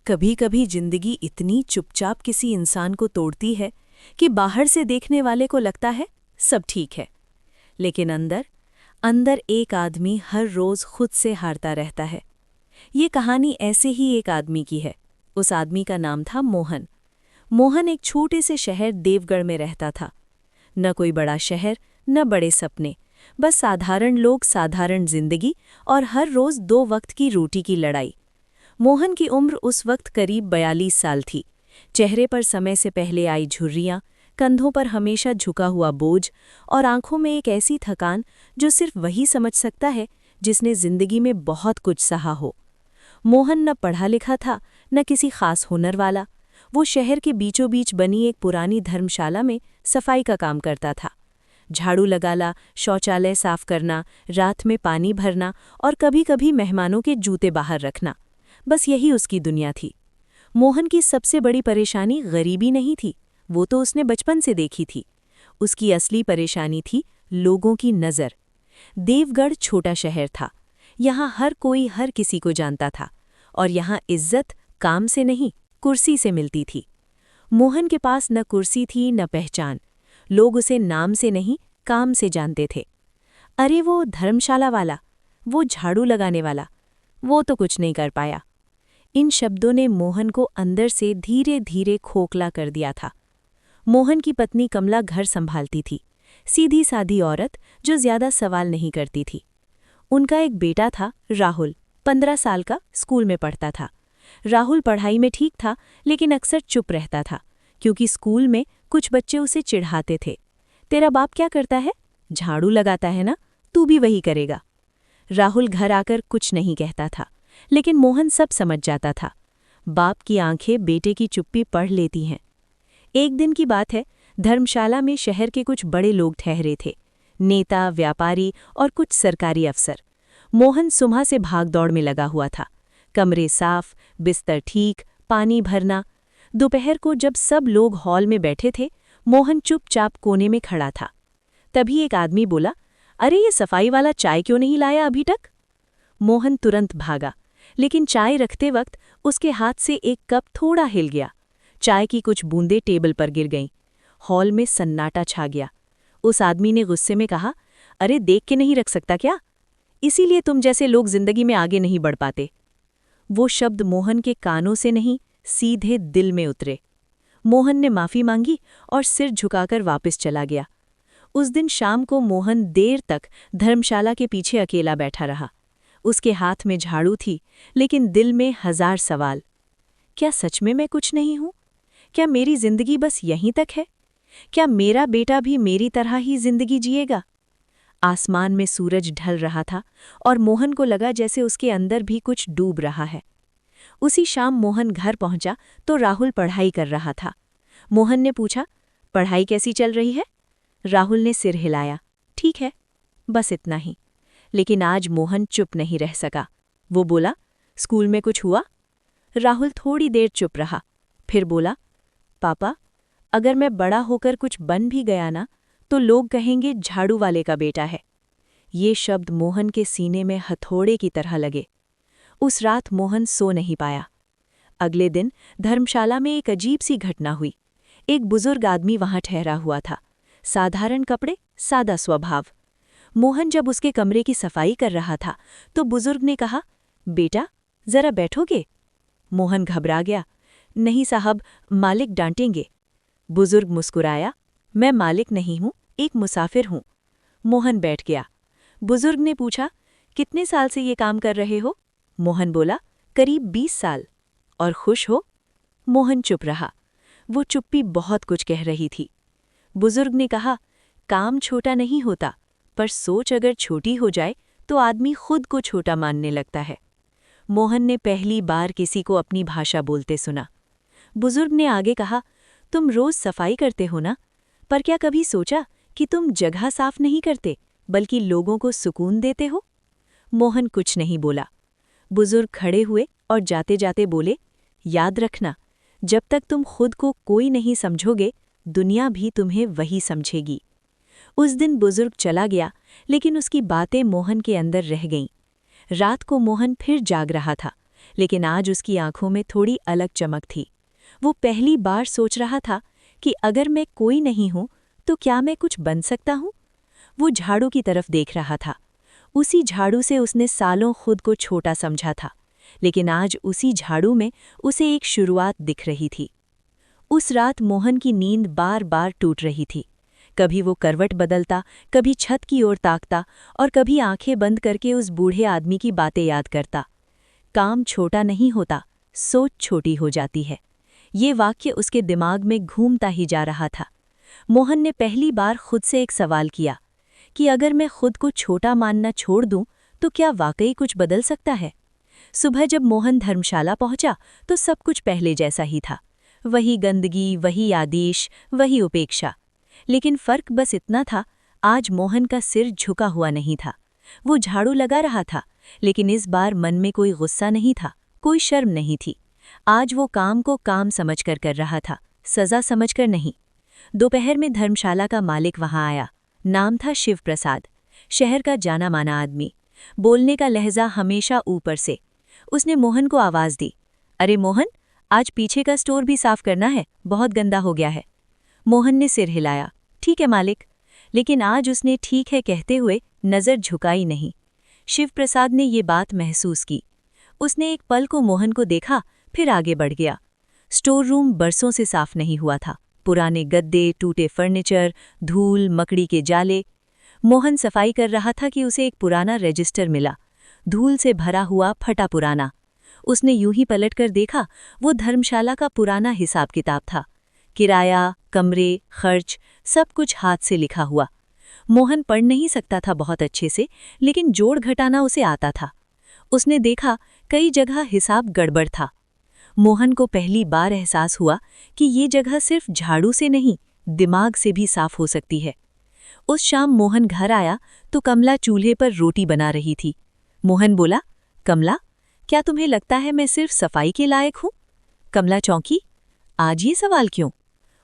कभी कभी जिंदगी इतनी चुपचाप किसी इंसान को तोड़ती है कि बाहर से देखने वाले को लगता है सब ठीक है, लेकिन अंदर अंदर एक आदमी हर रोज खुद से हारता रहता है। ये कहानी ऐसे ही एक आदमी की है। उस आदमी का नाम था मोहन। मोहन एक छोटे से शहर देवगढ़ में रहता था। न कोई बड़ा शहर, न बड़े सपने, बस साधारण लोग, साधारण जिंदगी और हर रोज 2 वक्त की रोटी की लड़ाई। मोहन की उम्र उस वक्त करीब 42 साल थी। चेहरे पर समय से पहले आई झुर्रियां, कंधों पर हमेशा झुका हुआ बोझ और आंखों में एक ऐसी थकान जो सिर्फ वही समझ सकता है जिसने जिंदगी में बहुत कुछ सहा हो। मोहन न पढ़ा लिखा था, न किसी खास हुनर वाला। वो शहर के बीचों बीच बनी एक पुरानी धर्मशाला में सफाई का काम करता था। झाड़ू लगाना, शौचालय साफ करना, रात में पानी भरना और कभी-कभी मेहमानों के जूते बाहर रखना, बस यही उसकी दुनिया थी। मोहन की सबसे बड़ी परेशानी गरीबी नहीं थी, वो तो उसने बचपन से देखी थी। उसकी असली परेशानी थी लोगों की नज़र। देवगढ़ छोटा शहर था। यहाँ हर कोई हर किसी को जानता था और यहाँ इज्जत काम से नहीं, कुर्सी से मिलती थी। मोहन के पास न कुर्सी थी न पहचान। लोग उसे नाम से नहीं, काम से जानते थे। अरे वो धर्मशाला वाला, वो झाड़ू लगाने वाला, वो तो कुछ नहीं कर पाया। इन शब्दों ने मोहन को अंदर से धीरे धीरे खोखला कर दिया था। मोहन की पत्नी कमला घर संभालती थी, सीधी सादी औरत जो ज्यादा सवाल नहीं करती थी। उनका एक बेटा था, राहुल, 15 साल का, स्कूल में पढ़ता था। राहुल पढ़ाई में ठीक था, लेकिन अक्सर चुप रहता था, क्योंकि स्कूल में कुछ बच्चे उसे चिढ़ाते थे। तेरा बाप क्या करता है? झाड़ू लगाता है ना, तू भी वही करेगा। राहुल घर आकर कुछ नहीं कहता था, लेकिन मोहन सब समझ जाता था। बाप की आंखें बेटे की चुप्पी पढ़ लेती हैं। एक दिन की बात है, धर्मशाला में शहर के कुछ बड़े लोग ठहरे थे, नेता, व्यापारी और कुछ सरकारी अफसर। मोहन सुबह से भागदौड़ में लगा हुआ था। कमरे साफ, बिस्तर ठीक, पानी भरना। दोपहर को जब सब लोग हॉल में बैठे थे, मोहन चुपचाप कोने में खड़ा था। तभी एक आदमी बोला, अरे ये सफाई वाला चाय क्यों नहीं लाया अभी तक? मोहन तुरंत भागा, लेकिन चाय रखते वक्त उसके हाथ से एक कप थोड़ा हिल गया। चाय की कुछ बूंदें टेबल पर गिर गईं। हॉल में सन्नाटा छा गया। उस आदमी ने गुस्से में कहा, अरे देख के नहीं रख सकता क्या? इसीलिए तुम जैसे लोग जिंदगी में आगे नहीं बढ़ पाते। वो शब्द मोहन के कानों से नहीं, सीधे दिल में उतरे। मोहन ने माफी मांगी और सिर झुकाकर वापस चला गया। उस दिन शाम को मोहन देर तक धर्मशाला के पीछे अकेला बैठा रहा। उसके हाथ में झाड़ू थी, लेकिन दिल में 1000 सवाल। क्या सच में मैं कुछ नहीं हूं? क्या मेरी जिंदगी बस यहीं तक है? क्या मेरा बेटा भी मेरी तरह ही जिंदगी जिएगा? आसमान में सूरज ढल रहा था और मोहन को लगा जैसे उसके अंदर भी कुछ डूब रहा है। उसी शाम मोहन घर पहुंचा तो राहुल पढ़ाई कर रहा था। मोहन ने पूछा, पढ़ाई कैसी चल रही है? राहुल ने सिर हिलाया, ठीक है, बस इतना ही। लेकिन आज मोहन चुप नहीं रह सका। वो बोला, स्कूल में कुछ हुआ? राहुल थोड़ी देर चुप रहा, फिर बोला, पापा, अगर मैं बड़ा होकर कुछ बन भी गया ना, तो लोग कहेंगे झाड़ू वाले का बेटा है। ये शब्द मोहन के सीने में हथौड़े की तरह लगे। उस रात मोहन सो नहीं पाया। अगले दिन धर्मशाला में एक अजीब सी घटना हुई। एक बुजुर्ग आदमी वहां ठहरा हुआ था, साधारण कपड़े, सादा स्वभाव। मोहन जब उसके कमरे की सफाई कर रहा था तो बुजुर्ग ने कहा, बेटा जरा बैठोगे? मोहन घबरा गया, नहीं साहब, मालिक डांटेंगे। बुजुर्ग मुस्कुराया, मैं मालिक नहीं हूं, एक मुसाफिर हूं। मोहन बैठ गया। बुजुर्ग ने पूछा, कितने साल से ये काम कर रहे हो? मोहन बोला, करीब 20 साल। और खुश हो? मोहन चुप रहा। वो चुप्पी बहुत कुछ कह रही थी। बुजुर्ग ने कहा, काम छोटा नहीं होता, पर सोच अगर छोटी हो जाए तो आदमी खुद को छोटा मानने लगता है। मोहन ने पहली बार किसी को अपनी भाषा बोलते सुना। बुजुर्ग ने आगे कहा, तुम रोज सफाई करते हो ना, पर क्या कभी सोचा कि तुम जगह साफ नहीं करते, बल्कि लोगों को सुकून देते हो? मोहन कुछ नहीं बोला। बुजुर्ग खड़े हुए और जाते जाते बोले, याद रखना, जब तक तुम खुद को कोई नहीं समझोगे, दुनिया भी तुम्हें वही समझेगी। उस दिन बुजुर्ग चला गया, लेकिन उसकी बातें मोहन के अंदर रह गईं। रात को मोहन फिर जाग रहा था, लेकिन आज उसकी आंखों में थोड़ी अलग चमक थी। वो पहली बार सोच रहा था कि अगर मैं कोई नहीं हूं तो क्या मैं कुछ बन सकता हूं। वो झाड़ू की तरफ देख रहा था। उसी झाड़ू से उसने सालों खुद को छोटा समझा था, लेकिन आज उसी झाड़ू में उसे एक शुरुआत दिख रही थी। उस रात मोहन की नींद बार बार टूट रही थी। कभी वो करवट बदलता, कभी छत की ओर ताकता और कभी आंखें बंद करके उस बूढ़े आदमी की बातें याद करता। काम छोटा नहीं होता, सोच छोटी हो जाती है। ये वाक्य उसके दिमाग में घूमता ही जा रहा था। मोहन ने पहली बार खुद से एक सवाल किया कि अगर मैं खुद को छोटा मानना छोड़ दूं तो क्या वाकई कुछ बदल सकता है। सुबह जब मोहन धर्मशाला पहुंचा तो सब कुछ पहले जैसा ही था। वही गंदगी, वही आदेश, वही उपेक्षा। लेकिन फर्क बस इतना था, आज मोहन का सिर झुका हुआ नहीं था। वो झाड़ू लगा रहा था, लेकिन इस बार मन में कोई गुस्सा नहीं था, कोई शर्म नहीं थी। आज वो काम को काम समझकर कर रहा था, सजा समझकर नहीं। दोपहर में धर्मशाला का मालिक वहां आया। नाम था शिव प्रसाद, शहर का जाना माना आदमी। बोलने का लहजा हमेशा ऊपर से। उसने मोहन को आवाज दी, अरे मोहन, आज पीछे का स्टोर भी साफ करना है, बहुत गंदा हो गया है। मोहन ने सिर हिलाया, ठीक है मालिक। लेकिन आज उसने ठीक है कहते हुए नजर झुकाई नहीं। शिव प्रसाद ने ये बात महसूस की। उसने एक पल को मोहन को देखा, फिर आगे बढ़ गया। स्टोर रूम बरसों से साफ नहीं हुआ था। पुराने गद्दे, टूटे फर्नीचर, धूल, मकड़ी के जाले। मोहन सफाई कर रहा था कि उसे एक पुराना रजिस्टर मिला, धूल से भरा हुआ, फटा पुराना। उसने यूं ही पलटकर देखा, वो धर्मशाला का पुराना हिसाब किताब था। किराया, कमरे, खर्च, सब कुछ हाथ से लिखा हुआ। मोहन पढ़ नहीं सकता था बहुत अच्छे से, लेकिन जोड़ घटाना उसे आता था। उसने देखा कई जगह हिसाब गड़बड़ था। मोहन को पहली बार एहसास हुआ कि ये जगह सिर्फ झाड़ू से नहीं, दिमाग से भी साफ हो सकती है। उस शाम मोहन घर आया तो कमला चूल्हे पर रोटी बना रही थी। मोहन बोला, कमला, क्या तुम्हें लगता है मैं सिर्फ सफाई के लायक हूं? कमला चौंकी, आज ये सवाल क्यों?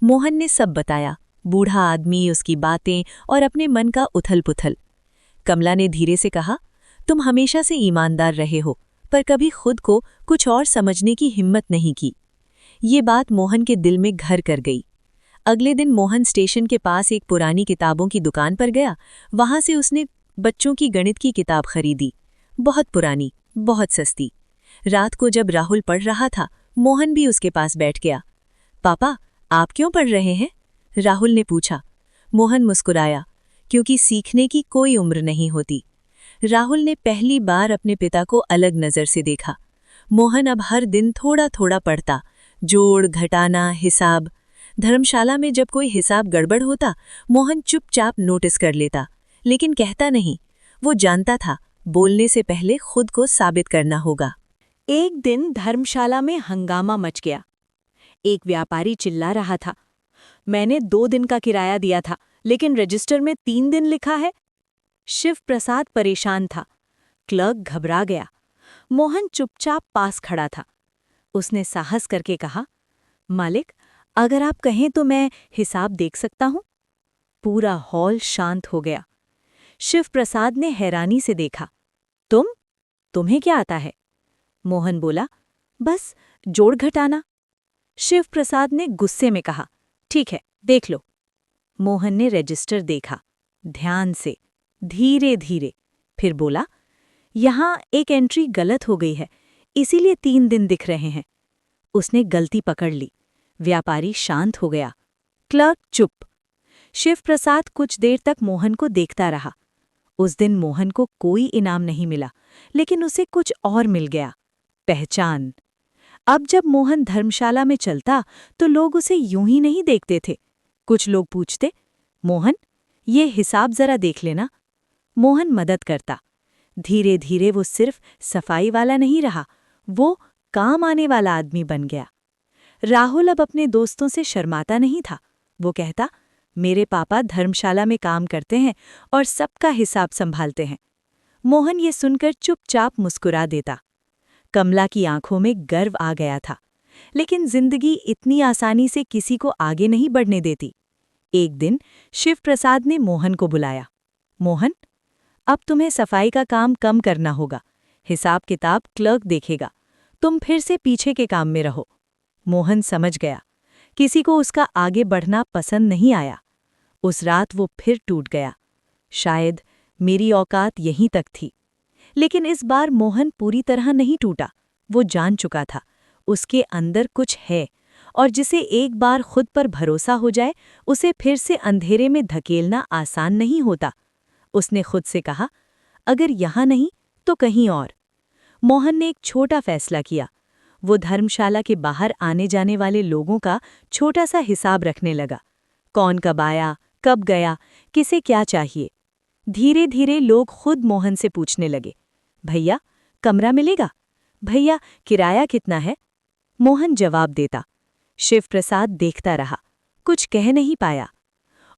मोहन ने सब बताया, बूढ़ा आदमी, उसकी बातें और अपने मन का उथल-पुथल। कमला ने धीरे से कहा, तुम हमेशा से ईमानदार रहे हो, पर कभी खुद को कुछ और समझने की हिम्मत नहीं की। ये बात मोहन के दिल में घर कर गई। अगले दिन मोहन स्टेशन के पास एक पुरानी किताबों की दुकान पर गया। वहां से उसने बच्चों की गणित की किताब खरीदी, बहुत पुरानी, बहुत सस्ती। रात को जब राहुल पढ़ रहा था, मोहन भी उसके पास बैठ गया। पापा, आप क्यों पढ़ रहे हैं? राहुल ने पूछा। मोहन मुस्कुराया, क्योंकि सीखने की कोई उम्र नहीं होती। राहुल ने पहली बार अपने पिता को अलग नजर से देखा। मोहन अब हर दिन थोड़ा थोड़ा पढ़ता, जोड़, घटाना, हिसाब। धर्मशाला में जब कोई हिसाब गड़बड़ होता, मोहन चुपचाप नोटिस कर लेता, लेकिन कहता नहीं। वो जानता था, बोलने से पहले खुद को साबित करना होगा। एक दिन धर्मशाला में हंगामा मच गया। एक व्यापारी चिल्ला रहा था, मैंने 2 दिन का किराया दिया था, लेकिन रजिस्टर में 3 दिन लिखा है। शिव प्रसाद परेशान था। क्लर्क घबरा गया। मोहन चुपचाप पास खड़ा था। उसने साहस करके कहा, मालिक, अगर आप कहें तो मैं हिसाब देख सकता हूं। पूरा हॉल शांत हो गया। शिव प्रसाद ने हैरानी से देखा, तुम्हें क्या आता है? मोहन बोला, बस जोड़ घटाना। शिव प्रसाद ने गुस्से में कहा, ठीक है, देख लो। मोहन ने रजिस्टर देखा, ध्यान से, धीरे धीरे, फिर बोला, यहां एक एंट्री गलत हो गई है, इसीलिए 3 दिन दिख रहे हैं। उसने गलती पकड़ ली। व्यापारी शांत हो गया, क्लर्क चुप। शिव प्रसाद कुछ देर तक मोहन को देखता रहा। उस दिन मोहन को कोई इनाम नहीं मिला, लेकिन उसे कुछ और मिल गया, पहचान। अब जब मोहन धर्मशाला में चलता तो लोग उसे यूं ही नहीं देखते थे। कुछ लोग पूछते, मोहन, ये हिसाब जरा देख लेना। मोहन मदद करता। धीरे धीरे वो सिर्फ सफाई वाला नहीं रहा, वो काम आने वाला आदमी बन गया। राहुल अब अपने दोस्तों से शर्माता नहीं था। वो कहता, मेरे पापा धर्मशाला में काम करते हैं और सबका हिसाब संभालते हैं। मोहन ये सुनकर चुपचाप मुस्कुरा देता। कमला की आंखों में गर्व आ गया था, लेकिन जिंदगी इतनी आसानी से किसी को आगे नहीं बढ़ने देती। एक दिन शिव प्रसाद ने मोहन को बुलाया। मोहन, अब तुम्हें सफाई का काम कम करना होगा। हिसाब किताब क्लर्क देखेगा। तुम फिर से पीछे के काम में रहो। मोहन समझ गया, किसी को उसका आगे बढ़ना पसंद नहीं आया। उस रात वो फिर टूट गया। शायद मेरी औकात यहीं तक थी। लेकिन इस बार मोहन पूरी तरह नहीं टूटा। वो जान चुका था, उसके अंदर कुछ है, और जिसे एक बार खुद पर भरोसा हो जाए, उसे फिर से अंधेरे में धकेलना आसान नहीं होता। उसने खुद से कहा, अगर यहाँ नहीं तो कहीं और। मोहन ने एक छोटा फैसला किया। वो धर्मशाला के बाहर आने जाने वाले लोगों का छोटा सा हिसाब रखने लगा। कौन कब आया, कब गया, किसे क्या चाहिए। धीरे धीरे लोग खुद मोहन से पूछने लगे, भैया कमरा मिलेगा? भैया किराया कितना है? मोहन जवाब देता। शिव प्रसाद देखता रहा, कुछ कह नहीं पाया।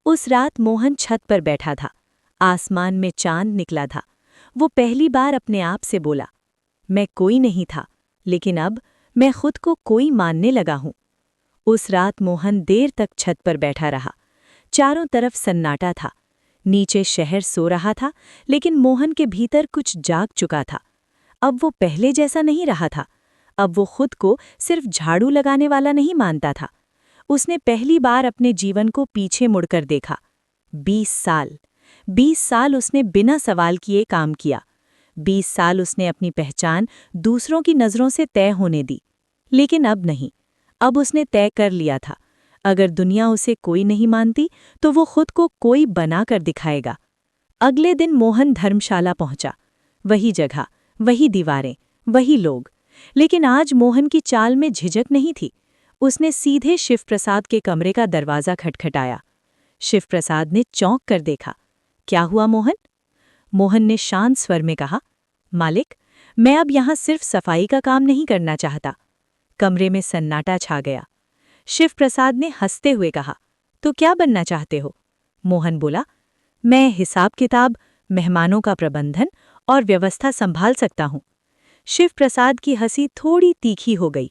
उस रात मोहन छत पर बैठा था। आसमान में चांद निकला था। वो पहली बार अपने आप से बोला, मैं कोई नहीं था, लेकिन अब मैं खुद को कोई मानने लगा हूं। उस रात मोहन देर तक छत पर बैठा रहा। चारों तरफ सन्नाटा था। नीचे शहर सो रहा था, लेकिन मोहन के भीतर कुछ जाग चुका था। अब वो पहले जैसा नहीं रहा था। अब वो खुद को सिर्फ झाड़ू लगाने वाला नहीं मानता था। उसने पहली बार अपने जीवन को पीछे मुड़कर देखा। 20 साल उसने बिना सवाल किए काम किया। 20 साल उसने अपनी पहचान दूसरों की नज़रों से तय होने दी। लेकिन अब नहीं। अब उसने तय कर लिया था, अगर दुनिया उसे कोई नहीं मानती तो वो खुद को कोई बना कर दिखाएगा। अगले दिन मोहन धर्मशाला पहुंचा। वही जगह, वही दीवारें, वही लोग। लेकिन आज मोहन की चाल में झिझक नहीं थी। उसने सीधे शिवप्रसाद के कमरे का दरवाज़ा खटखटाया। शिवप्रसाद ने चौंक कर देखा। क्या हुआ मोहन? मोहन ने शांत स्वर में कहा, मालिक, मैं अब यहाँ सिर्फ सफाई का काम नहीं करना चाहता। कमरे में सन्नाटा छा गया। शिवप्रसाद ने हंसते हुए कहा, तो क्या बनना चाहते हो? मोहन बोला, मैं हिसाब किताब, मेहमानों का प्रबंधन और व्यवस्था संभाल सकता हूँ। शिवप्रसाद की हंसी थोड़ी तीखी हो गई।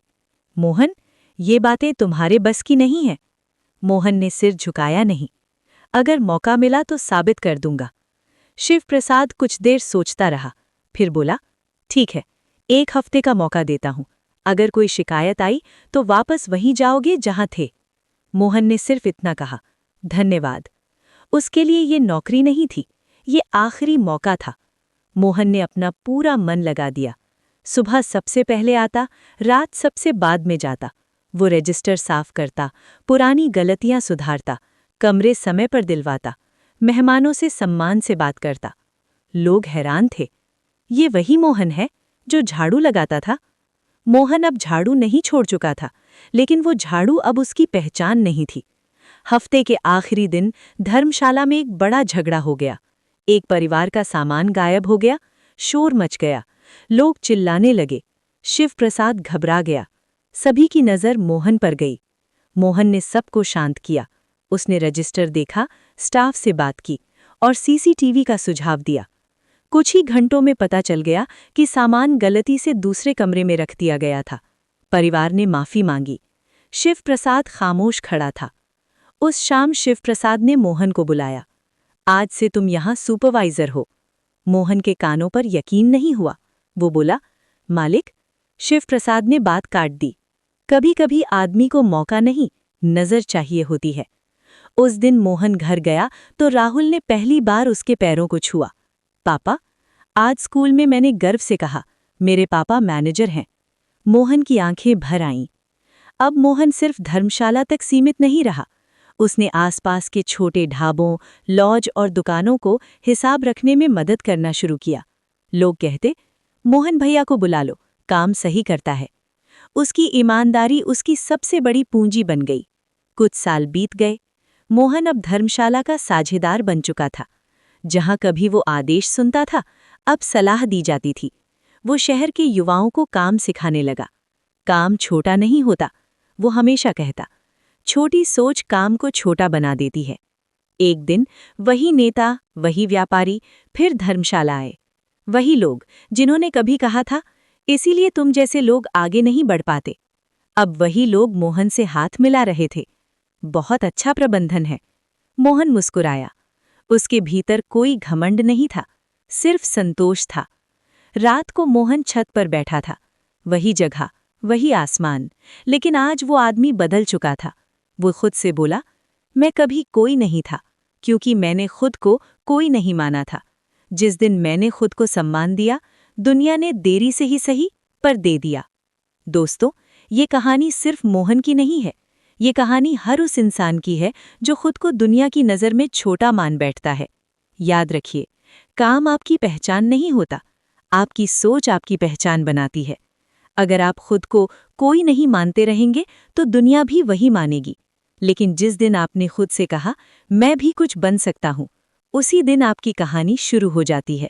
मोहन, ये बातें तुम्हारे बस की नहीं हैं। मोहन ने सिर झुकाया नहीं। अगर मौका मिला तो साबित कर दूंगा। शिवप्रसाद कुछ देर सोचता रहा, फिर बोला, ठीक है, 1 हफ्ते का मौका देता हूं। अगर कोई शिकायत आई तो वापस वहीं जाओगे जहां थे। मोहन ने सिर्फ इतना कहा, धन्यवाद। उसके लिए ये नौकरी नहीं थी, ये आखिरी मौका था। मोहन ने अपना पूरा मन लगा दिया। सुबह सबसे पहले आता, रात सबसे बाद में जाता। वो रजिस्टर साफ करता, पुरानी गलतियां सुधारता, कमरे समय पर दिलवाता, मेहमानों से सम्मान से बात करता। लोग हैरान थे, ये वही मोहन है जो झाड़ू लगाता था। मोहन अब झाड़ू नहीं छोड़ चुका था, लेकिन वो झाड़ू अब उसकी पहचान नहीं थी। हफ्ते के आखिरी दिन धर्मशाला में एक बड़ा झगड़ा हो गया। एक परिवार का सामान गायब हो गया, शोर मच गया, लोग चिल्लाने लगे। शिवप्रसाद घबरा गया। सभी की नज़र मोहन पर गई। मोहन ने सबको शांत किया। उसने रजिस्टर देखा, स्टाफ से बात की और सीसीटीवी का सुझाव दिया। कुछ ही घंटों में पता चल गया कि सामान गलती से दूसरे कमरे में रख दिया गया था। परिवार ने माफ़ी मांगी। शिवप्रसाद खामोश खड़ा था। उस शाम शिवप्रसाद ने मोहन को बुलाया। आज से तुम यहाँ सुपरवाइजर हो। मोहन के कानों पर यकीन नहीं हुआ। वो बोला, मालिक। शिवप्रसाद ने बात काट दी। कभी कभी आदमी को मौका नहीं, नज़र चाहिए होती है। उस दिन मोहन घर गया तो राहुल ने पहली बार उसके पैरों को छुआ। पापा, आज स्कूल में मैंने गर्व से कहा, मेरे पापा मैनेजर हैं। मोहन की आंखें भर आईं। अब मोहन सिर्फ धर्मशाला तक सीमित नहीं रहा। उसने आसपास के छोटे ढाबों, लॉज और दुकानों को हिसाब रखने में मदद करना शुरू किया। लोग कहते, मोहन भैया को बुला लो, काम सही करता है। उसकी ईमानदारी उसकी सबसे बड़ी पूंजी बन गई। कुछ साल बीत गए। मोहन अब धर्मशाला का साझेदार बन चुका था। जहां कभी वो आदेश सुनता था, अब सलाह दी जाती थी। वो शहर के युवाओं को काम सिखाने लगा। काम छोटा नहीं होता, वो हमेशा कहता। छोटी सोच काम को छोटा बना देती है। एक दिन वही नेता, वही व्यापारी फिर धर्मशाला आए। वही लोग जिन्होंने कभी कहा था, इसीलिए तुम जैसे लोग आगे नहीं बढ़ पाते। अब वही लोग मोहन से हाथ मिला रहे थे। बहुत अच्छा प्रबंधन है। मोहन मुस्कुराया। उसके भीतर कोई घमंड नहीं था, सिर्फ संतोष था। रात को मोहन छत पर बैठा था। वही जगह, वही आसमान, लेकिन आज वो आदमी बदल चुका था। वो खुद से बोला, मैं कभी कोई नहीं था, क्योंकि मैंने खुद को कोई नहीं माना था। जिस दिन मैंने खुद को सम्मान दिया, दुनिया ने देरी से ही सही पर दे दिया। दोस्तों, ये कहानी सिर्फ मोहन की नहीं है। ये कहानी हर उस इंसान की है जो खुद को दुनिया की नज़र में छोटा मान बैठता है। याद रखिए, काम आपकी पहचान नहीं होता, आपकी सोच आपकी पहचान बनाती है। अगर आप खुद को कोई नहीं मानते रहेंगे तो दुनिया भी वही मानेगी। लेकिन जिस दिन आपने खुद से कहा, मैं भी कुछ बन सकता हूँ, उसी दिन आपकी कहानी शुरू हो जाती है।